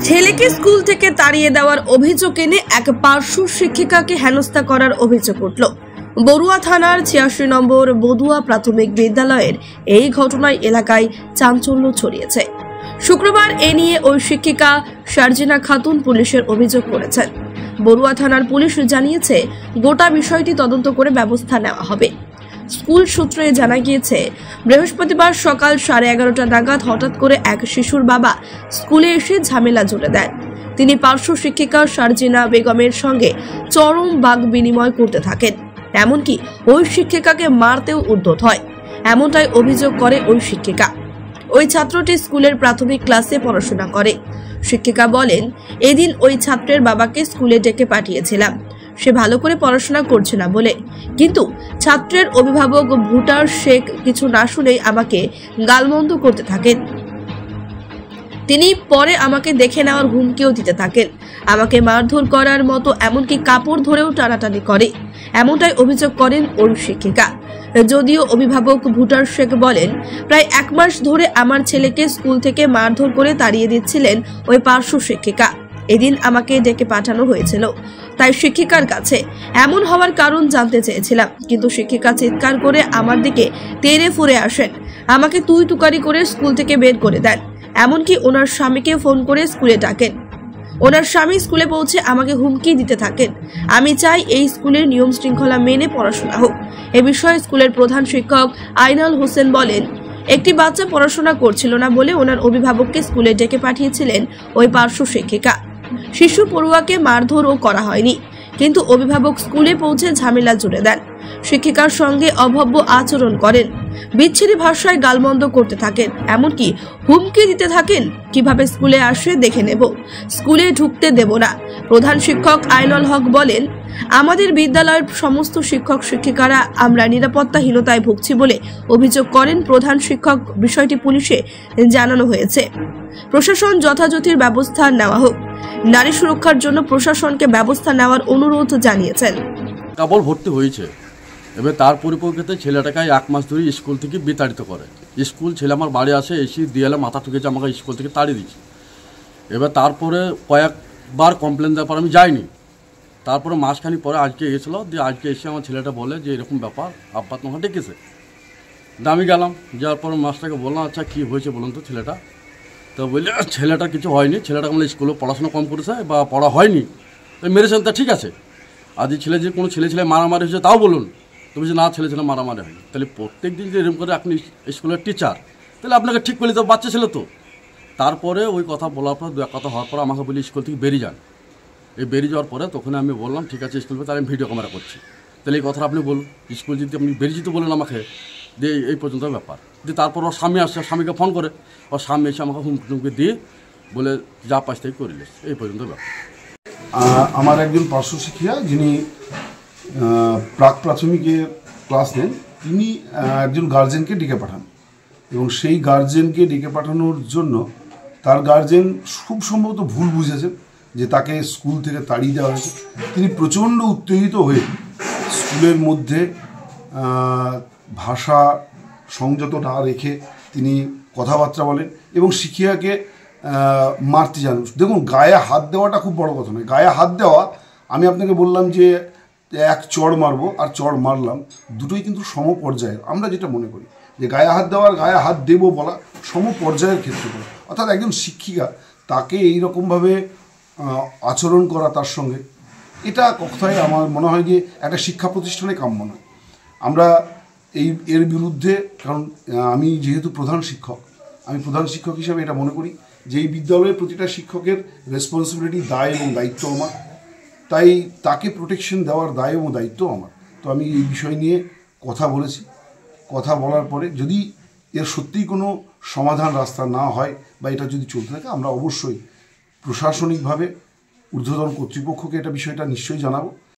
ছেলেকে স্কুল থেকে তাড়িয়ে দেওয়ার অভিযোগ এনে এক পার্শ্ব শিক্ষিকাকে হেনস্থা করার অভিযোগ উঠল বড়ুয়া থানার ৮৬ নম্বর বদুয়া প্রাথমিক বিদ্যালয়ের। এই ঘটনায় এলাকায় চাঞ্চল্য ছড়িয়েছে। শুক্রবার এ নিয়ে ওই শিক্ষিকা শারজিনা খাতুন পুলিশের অভিযোগ করেছেন। বড়ুয়া থানার পুলিশ জানিয়েছে, গোটা বিষয়টি তদন্ত করে ব্যবস্থা নেওয়া হবে। স্কুল সূত্রে জানা গিয়েছে, বৃহস্পতিবার সকাল 11:30 নাগাদ হঠাৎ করে এক শিশুর বাবা স্কুলে এসে ঝামেলা জুড়ে দেন। তিনি পার্শ্ব শিক্ষিকা শারজিনা বেগমের সঙ্গে চরম বাক বিনিময় করতে থাকেন, এমনকি ওই শিক্ষিকাকে মারতেও উদ্যত হয়, এমনটাই অভিযোগ করে ওই শিক্ষিকা। ওই ছাত্রটি স্কুলের প্রাথমিক ক্লাসে পড়াশোনা করে। শিক্ষিকা বলেন, এদিন ওই ছাত্রের বাবাকে স্কুলে ডেকে পাঠিয়েছিলাম, সে ভালো করে পড়াশোনা করছে না বলে। কিন্তু ছাত্রের অভিভাবক ভুটার শেখ কিছু না শুনেই আমাকে গালমন্দ করতে থাকেন। তিনি পরে আমাকে দেখে নেওয়ার হুমকিও দিতে থাকেন, আমাকে মারধর করার মতো, এমনকি কাপড় ধরেও টানাটানি করে, এমনটাই অভিযোগ করেন ওই শিক্ষিকা। যদিও অভিভাবক ভুটার শেখ বলেন, প্রায় 1 মাস ধরে আমার ছেলেকে স্কুল থেকে মারধর করে তাড়িয়ে দিচ্ছিলেন ওই পার্শ্ব শিক্ষিকা। এদিন আমাকে ডেকে পাঠানো হয়েছিল, তাই শিক্ষিকার কাছে এমন হওয়ার কারণ জানতে চেয়েছিলাম। কিন্তু শিক্ষিকা চিৎকার করে আমার দিকে তেড়ে ফুরে আসেন, আমাকে তুই তুকারি করে স্কুল থেকে বের করে দেন, এমনকি ওনার স্বামীকে ফোন করে স্কুলে ডাকেন। ওনার স্বামী স্কুলে পৌঁছে আমাকে হুমকি দিতে থাকেন। আমি চাই এই স্কুলের নিয়ম শৃঙ্খলা মেনে পড়াশোনা হোক। এ বিষয়ে স্কুলের প্রধান শিক্ষক আইনাল হোসেন বলেন, একটি বাচ্চা পড়াশোনা করছিল না বলে ওনার অভিভাবককে স্কুলে ডেকে পাঠিয়েছিলেন ওই পার্শ্ব শিক্ষিকা। শিশু পড়ুয়াকে মারধরও করা হয়নি, কিন্তু অভিভাবক স্কুলে পৌঁছে ঝামেলা জুড়ে দেন, শিক্ষিকার সঙ্গে অভব্য আচরণ করেন, বিচ্ছিরি ভাষায় গালমন্দ করতে থাকেন, এমনকি হুমকি দিতে থাকেন, কিভাবে স্কুলে আসে দেখে নেব, স্কুলে ঢুকতে দেব না। প্রধান শিক্ষক আইনুল হক বলেন, আমাদের বিদ্যালয়ের সমস্ত শিক্ষক শিক্ষিকারা আমরা নিরাপত্তাহীনতায় ভুগছি বলে অভিযোগ করেন প্রধান শিক্ষক। বিষয়টি পুলিশে জানানো হয়েছে। প্রশাসন যথাযথ ব্যবস্থা নেওয়া হোক। নারী সুরক্ষার জন্য প্রশাসনকে ব্যবস্থা নেওয়ার অনুরোধ জানিয়েছেন। কেবল ভর্তি হয়েছে, এবার তার পরিপ্রেক্ষিতে ছেলেটাকে 1 মাস ধরে স্কুল থেকে বিতাড়িত করে। স্কুল ছেলে আমার বাড়ি আসে, এসে দেয়ালে মাথা ঠুকেছে, আমাকে স্কুল থেকে তাড়িয়ে দিচ্ছে। এবার তারপরে কয়েকবার কমপ্লেন দেওয়ার পর আমি যাইনি। তারপরে মাসখানি পরে আজকে এসেছিলো, দিয়ে আজকে এসে আমার ছেলেটা বলে যে এরকম ব্যাপার, আব্বা তোমাকে ডেকেছে। আমি গেলাম, যাওয়ার পর মাস্টারকে বললাম, আচ্ছা কী হয়েছে বলুন তো ছেলেটা। তো বললে ছেলেটা কিছু হয়নি, ছেলেটা বলে স্কুলে পড়াশোনা কম করেছে বা পড়া হয়নি, তো মেরেছেন, তা ঠিক আছে। আর যে ছেলে যে কোনো ছেলে মারামারি হয়েছে তাও বলুন। তো বলছে না, ছেলে মারামারি হয়নি। তাহলে প্রত্যেক দিন যে এরকম করে আপনি স্কুলের টিচার, তাহলে আপনাকে ঠিক করলে তো বাচ্চা ছিল তো। তারপরে ওই কথা বলার পর 2 কথা হওয়ার পর আমাকে বলি স্কুল থেকে বেরিয়ে যান। এই বেরিয়ে যাওয়ার পরে তখন আমি বললাম ঠিক আছে স্কুল, তাহলে আমি ভিডিও ক্যামেরা করছি, তাহলে এই কথাটা আপনি বলুন। স্কুল যদি আপনি বেরিয়ে যেতে বলেন আমাকে, যে এই পর্যন্ত ব্যাপার। দিয়ে তারপর ওর স্বামী আসছে, স্বামীকে ফোন করে, ওর স্বামী এসে আমাকে হুমকি দিয়ে বলে যা পাশ থেকে করিলে, এই পর্যন্ত ব্যাপার। আমার একজন পার্শ্ব শিক্ষিকা যিনি প্রাক প্রাথমিকে ক্লাস নেন, তিনি একজন গার্জেনকে ডেকে পাঠান এবং সেই গার্জেনকে ডেকে পাঠানোর জন্য তার গার্জেন খুব সম্ভবত ভুল বুঝেছেন যে তাকে স্কুল থেকে তাড়িয়ে দেওয়া হয়েছে। তিনি প্রচণ্ড উত্তেজিত হয়ে স্কুলের মধ্যে ভাষা সংযত না রেখে তিনি কথাবার্তা বলেন এবং শিক্ষিকাকে মারতে যান। দেখুন, গায়ে হাত দেওয়াটা খুব বড় কথা নয়। গায়ে হাত দেওয়া, আমি আপনাকে বললাম যে এক চড় মারবো আর চড় মারলাম, দুটোই কিন্তু সম পর্যায়ের। আমরা যেটা মনে করি যে গায়ে হাত দেওয়ার গায়ে হাত দেবো বলা সম পর্যায়ের ক্ষেত্রে করে, অর্থাৎ একজন শিক্ষিকা তাকে এইরকমভাবে আচরণ করা তার সঙ্গে, এটা কথায় আমার মনে হয় যে একটা শিক্ষা প্রতিষ্ঠানে কাম্য নয়। আমরা এর বিরুদ্ধে, কারণ আমি যেহেতু প্রধান শিক্ষক হিসেবে এটা মনে করি যে এই বিদ্যালয়ের প্রতিটা শিক্ষকের রেসপন্সিবিলিটি, দায় এবং দায়িত্ব আমার, তাই তাকে প্রোটেকশন দেওয়ার দায় এবং দায়িত্ব আমার। তো আমি এই বিষয় নিয়ে কথা বলেছি। কথা বলার পরে যদি এর সত্যিই কোনো সমাধান রাস্তা না হয় বা এটা যদি চলতে থাকে, আমরা অবশ্যই প্রশাসনিকভাবে ঊর্ধ্বতন কর্তৃপক্ষকে এটা বিষয়টা নিশ্চয়ই জানাবো।